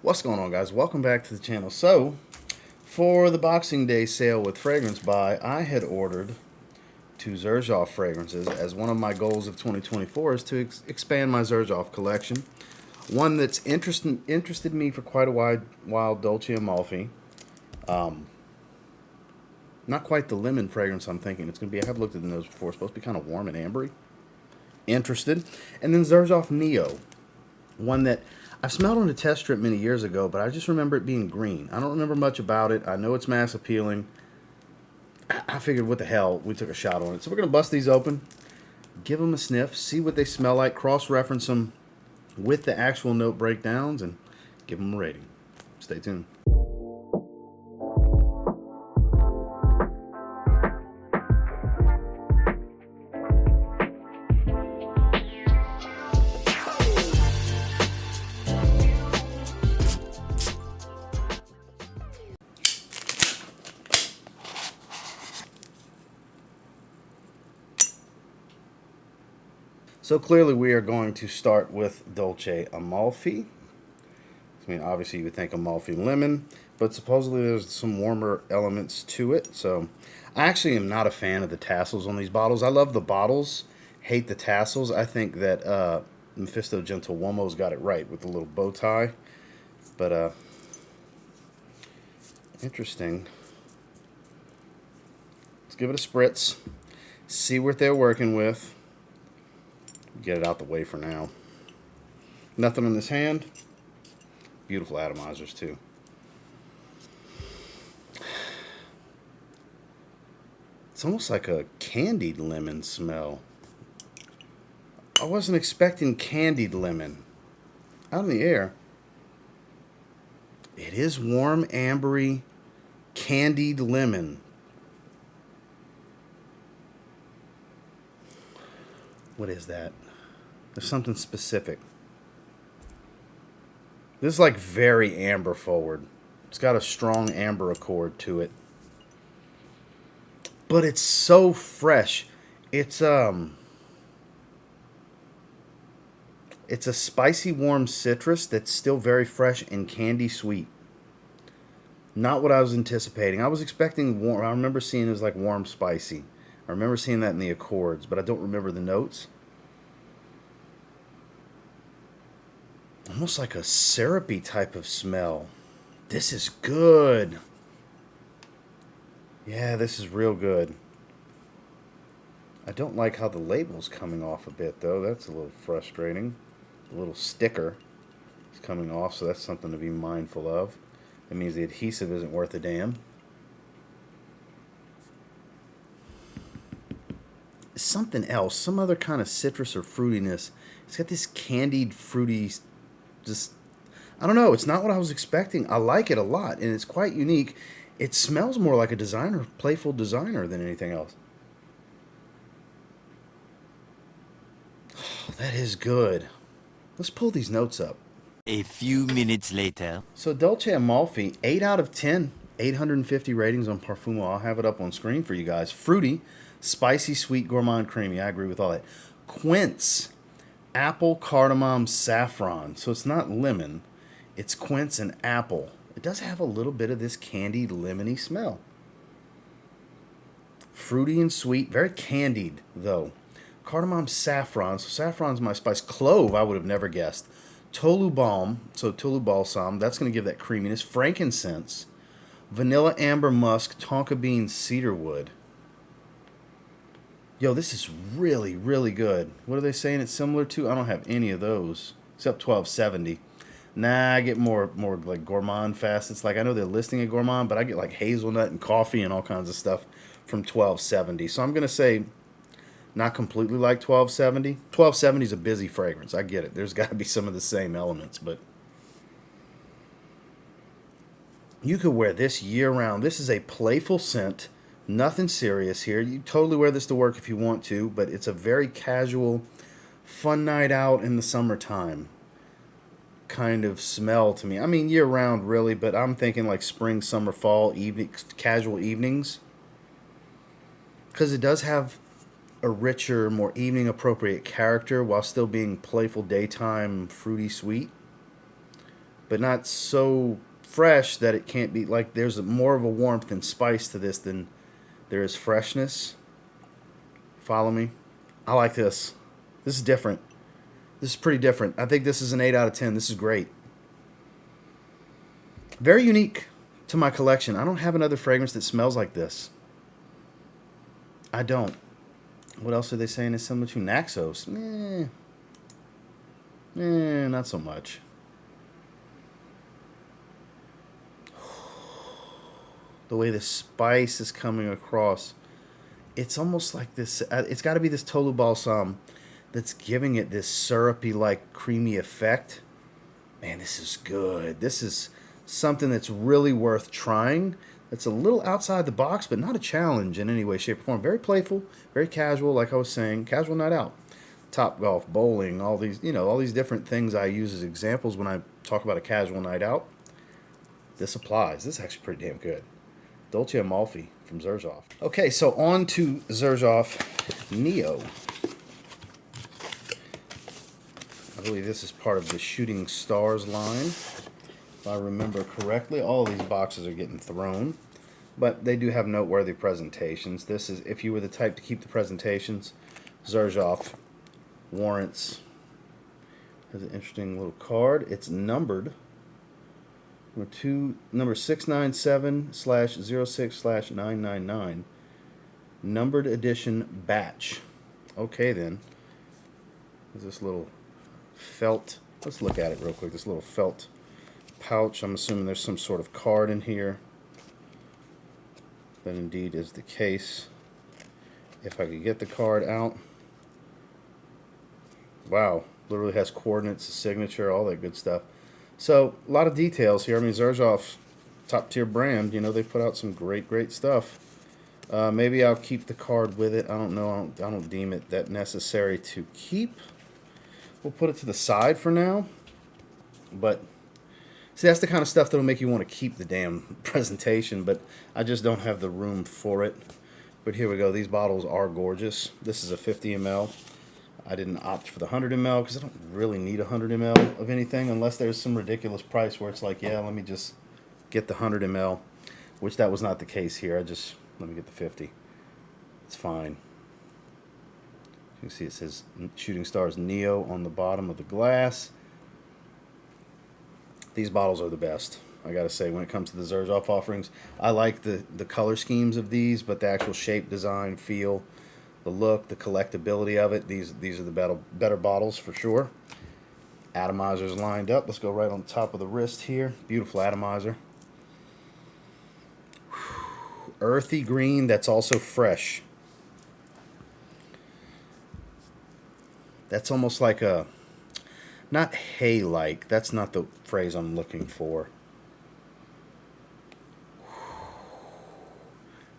What's going on, guys? Welcome back to the channel. So, for the Boxing Day sale with Fragrance Buy, I had ordered 2 Xerjoff fragrances, as one of my goals of 2024 is to expand my Xerjoff collection. One that's interested me for quite a while, Dolce Amalfi. Not quite the lemon fragrance I'm thinking it's going to be. I have looked at the nose before. It's supposed to be kind of warm and ambery. Interested. And then Xerjoff Nio. One that I smelled on a test strip many years ago, but I just remember it being green. I don't remember much about it. I know it's mass appealing. I figured, what the hell, we took a shot on it. So we're going to bust these open, give them a sniff, see what they smell like, cross-reference them with the actual note breakdowns, and give them a rating. Stay tuned. So clearly we are going to start with Dolce Amalfi. I mean, obviously you would think Amalfi lemon, but supposedly there's some warmer elements to it. So I actually am not a fan of the tassels on these bottles. I love the bottles, hate the tassels. I think that Mephisto Gentiluomo's got it right with the little bow tie. But interesting. Let's give it a spritz, see what they're working with. Get it out the way for now. Nothing in this hand. Beautiful atomizers too. It's almost like a candied lemon smell. I wasn't expecting candied lemon. Out in the air. It is warm, ambery, candied lemon. What is that? There's something specific. This is like very amber forward. It's got a strong amber accord to it. But it's so fresh. It's a spicy warm citrus that's still very fresh and candy sweet. Not what I was anticipating. I was expecting warm. I remember seeing it as like warm spicy. I remember seeing that in the accords, but I don't remember the notes. Almost like a syrupy type of smell. This is good. Yeah, this is real good. I don't like how the label's coming off a bit, though. That's a little frustrating. The little sticker is coming off, so that's something to be mindful of. That means the adhesive isn't worth a damn. Something else, some other kind of citrus or fruitiness. It's got this candied, fruity, just, I don't know, it's not what I was expecting. I like it a lot, and it's quite unique. It smells more like a designer, playful designer than anything else. Oh, that is good. Let's pull these notes up. A few minutes later. So Dolce Amalfi, 8 out of 10, 850 ratings on Parfumo. I'll have it up on screen for you guys. Fruity, spicy, sweet, gourmand, creamy. I agree with all that. Quince, apple, cardamom, saffron. So it's not lemon. It's quince and apple. It does have a little bit of this candied, lemony smell. Fruity and sweet. Very candied, though. Cardamom, saffron. So saffron's my spice. Clove, I would have never guessed. Tolu balm. So Tolu balsam. That's going to give that creaminess. Frankincense. Vanilla, amber, musk. Tonka bean, cedarwood. Yo, this is really, really good. What are they saying it's similar to? I don't have any of those, except 1270. Nah, I get more like gourmand fast. It's like, I know they're listing a gourmand, but I get like hazelnut and coffee and all kinds of stuff from 1270. So I'm going to say not completely like 1270. 1270 is a busy fragrance. I get it. There's got to be some of the same elements, but you could wear this year-round. This is a playful scent. Nothing serious here. You totally wear this to work if you want to, but it's a very casual, fun night out in the summertime kind of smell to me. I mean, year-round, really, but I'm thinking like spring, summer, fall, evening, casual evenings. Because it does have a richer, more evening-appropriate character while still being playful, daytime, fruity, sweet. but not so fresh that it can't be, like, there's more of a warmth and spice to this than there is freshness. Follow me? I like this. This is different. This is pretty different. I think this is an 8 out of 10. This is great. Very unique to my collection. I don't have another fragrance that smells like this. I don't. What else are they saying is similar to Naxos? Not so much. The way the spice is coming across, it's almost like this. It's got to be this Tolu Balsam that's giving it this syrupy, like creamy effect. Man, this is good. This is something that's really worth trying. It's a little outside the box, but not a challenge in any way, shape, or form. Very playful, very casual, like I was saying. Casual night out. Top golf, bowling, all these, all these different things I use as examples when I talk about a casual night out. This applies. This is actually pretty damn good. Dolce Amalfi from Xerjoff. Okay, so on to Xerjoff Nio. I believe this is part of the Shooting Stars line. If I remember correctly, all of these boxes are getting thrown, but they do have noteworthy presentations. This is, if you were the type to keep the presentations, Xerjoff warrants. Has an interesting little card. It's numbered. Number 697/06/999. Numbered edition batch. Okay then. There's this little felt. Let's look at it real quick. This little felt pouch. I'm assuming there's some sort of card in here. That indeed is the case. If I could get the card out. Wow. Literally has coordinates, a signature, all that good stuff. So, a lot of details here. I mean, Xerjoff, top tier brand, they put out some great stuff. Maybe I'll keep the card with it. I don't know. I don't deem it that necessary to keep. We'll put it to the side for now. But, see, that's the kind of stuff that'll make you want to keep the damn presentation, but I just don't have the room for it. But here we go. These bottles are gorgeous. This is a 50 ml. I didn't opt for the 100 ml because I don't really need 100 ml of anything unless there's some ridiculous price where it's like, yeah, let me just get the 100 ml, which that was not the case here. Let me get the 50. It's fine. You can see it says Shooting Stars Neo on the bottom of the glass. These bottles are the best, I gotta say, when it comes to the Xerjoff offerings. I like the color schemes of these, but the actual shape, design, feel, the look, the collectability of it, these are the better bottles for sure. Atomizers lined up. Let's go right on the top of the wrist here. Beautiful atomizer. Earthy green that's also fresh. That's almost like a, not hay-like. That's not the phrase I'm looking for.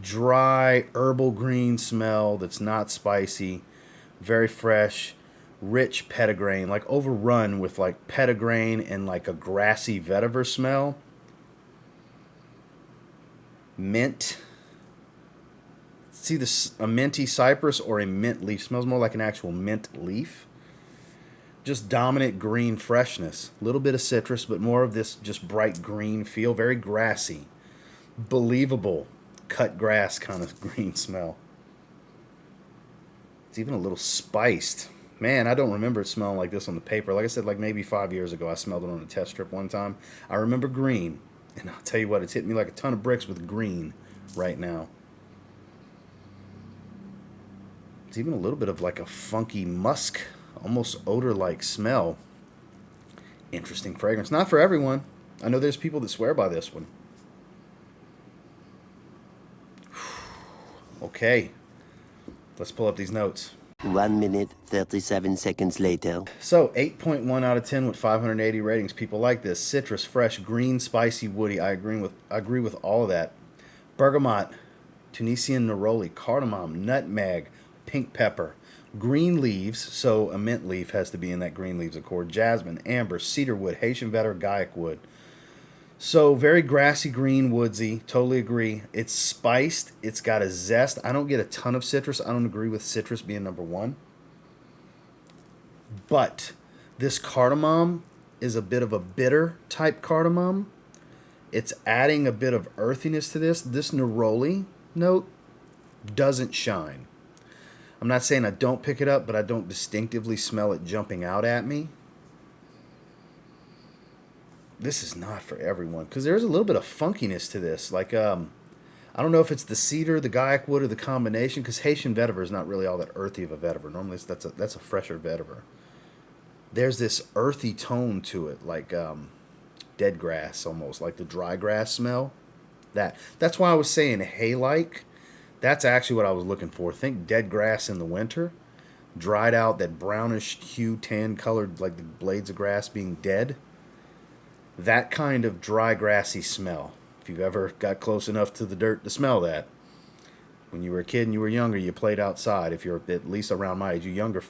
Dry herbal green smell that's not spicy, very fresh, rich petitgrain, like overrun with like petitgrain and like a grassy vetiver smell. Mint. It's either a minty cypress or a mint leaf. Smells more like an actual mint leaf. Just dominant green freshness. A little bit of citrus, but more of this just bright green feel. Very grassy. Believable cut grass kind of green smell. It's even a little spiced. Man, I don't remember it smelling like this on the paper. Like I said, like maybe 5 years ago, I smelled it on a test strip one time. I remember green. And I'll tell you what, it's hitting me like a ton of bricks with green right now. It's even a little bit of like a funky musk, almost odor-like smell. Interesting fragrance. Not for everyone. I know there's people that swear by this one. Okay, let's pull up these notes. 1 minute, 37 seconds later. So, 8.1 out of 10 with 580 ratings. People like this. Citrus, fresh, green, spicy, woody. I agree with all of that. Bergamot, Tunisian neroli, cardamom, nutmeg, pink pepper, green leaves. So, a mint leaf has to be in that green leaves accord. Jasmine, amber, cedarwood, Haitian vetter, Gaiac wood. So, very grassy, green, woodsy. Totally agree. It's spiced. It's got a zest. I don't get a ton of citrus. I don't agree with citrus being number one. But this cardamom is a bit of a bitter type cardamom. It's adding a bit of earthiness to this. This neroli note doesn't shine. I'm not saying I don't pick it up, but I don't distinctively smell it jumping out at me. This is not for everyone because there's a little bit of funkiness to this. Like, I don't know if it's the cedar, the Gaiac wood, or the combination, because Haitian vetiver is not really all that earthy of a vetiver. Normally, that's a fresher vetiver. There's this earthy tone to it, like dead grass almost, like the dry grass smell. That's why I was saying hay-like. That's actually what I was looking for. Think dead grass in the winter, dried out, that brownish hue, tan colored, like the blades of grass being dead. That kind of dry, grassy smell. If you've ever got close enough to the dirt to smell that. When you were a kid and you were younger, you played outside. If you're at least around my age, you younger,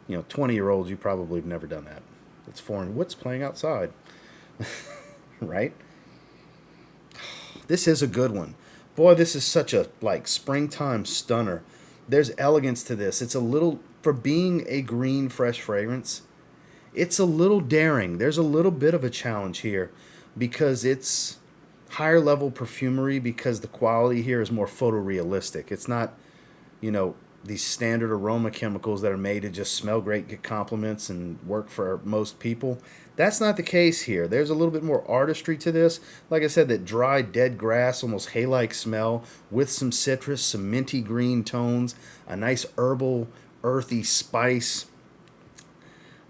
20-year-olds, you probably have never done that. It's foreign. What's playing outside? Right? This is a good one. Boy, this is such a, springtime stunner. There's elegance to this. It's a little, for being a green, fresh fragrance, it's a little daring. There's a little bit of a challenge here because it's higher level perfumery, because the quality here is more photorealistic. It's not, these standard aroma chemicals that are made to just smell great, get compliments, and work for most people. That's not the case here. There's a little bit more artistry to this. Like I said, that dry, dead grass, almost hay-like smell with some citrus, some minty green tones, a nice herbal, earthy spice.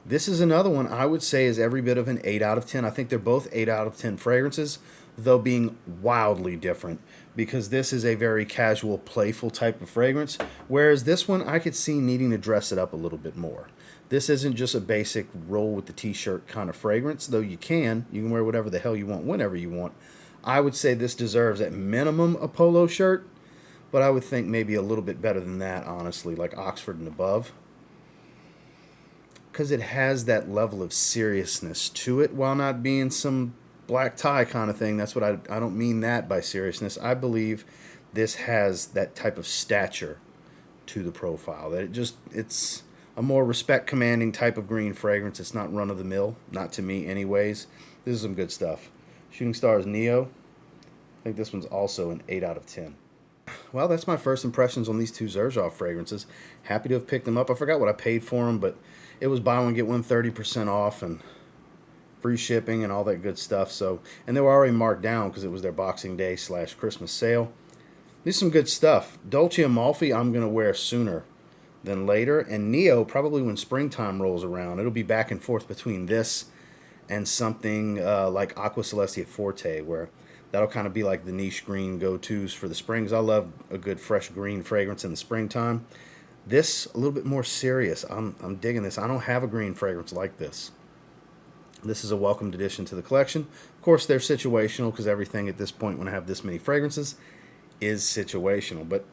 This is another one I would say is every bit of an 8 out of 10. I think they're both 8 out of 10 fragrances, though being wildly different, because this is a very casual, playful type of fragrance, whereas this one I could see needing to dress it up a little bit more. This isn't just a basic roll with the t-shirt kind of fragrance, though you can wear whatever the hell you want whenever you want. I would say this deserves at minimum a polo shirt, but I would think maybe a little bit better than that, honestly, like Oxford and above. Because it has that level of seriousness to it while not being some black tie kind of thing. That's what I don't mean that by seriousness. I believe this has that type of stature to the profile. That it's a more respect commanding type of green fragrance. It's not run of the mill, not to me anyways. This is some good stuff. Shooting Stars Neo. I think this one's also an 8 out of 10. Well, that's my first impressions on these two Xerjoff fragrances. Happy to have picked them up. I forgot what I paid for them, but it was buy one, get one 30% off and free shipping and all that good stuff. So, and they were already marked down because it was their Boxing Day / Christmas sale. These are some good stuff. Dolce Amalfi I'm going to wear sooner than later. And Neo, probably when springtime rolls around. It'll be back and forth between this and something like Aqua Celestia Forte, where that'll kind of be like the niche green go-tos for the springs. I love a good fresh green fragrance in the springtime. This, a little bit more serious. I'm digging this. I don't have a green fragrance like this. This is a welcomed addition to the collection. Of course, they're situational because everything at this point when I have this many fragrances is situational. But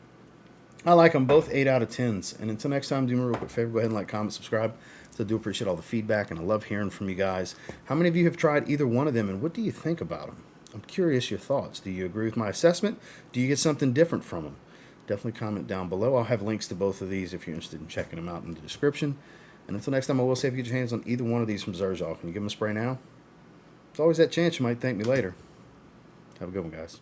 I like them both 8 out of 10s. And until next time, do me a real quick favor. Go ahead and like, comment, subscribe. So I do appreciate all the feedback, and I love hearing from you guys. How many of you have tried either one of them, and what do you think about them? I'm curious your thoughts. Do you agree with my assessment? Do you get something different from them? Definitely comment down below. I'll have links to both of these if you're interested in checking them out in the description. And until next time, I will say if you get your hands on either one of these from Xerjoff and you give them a spray now, there's always that chance you might thank me later. Have a good one, guys.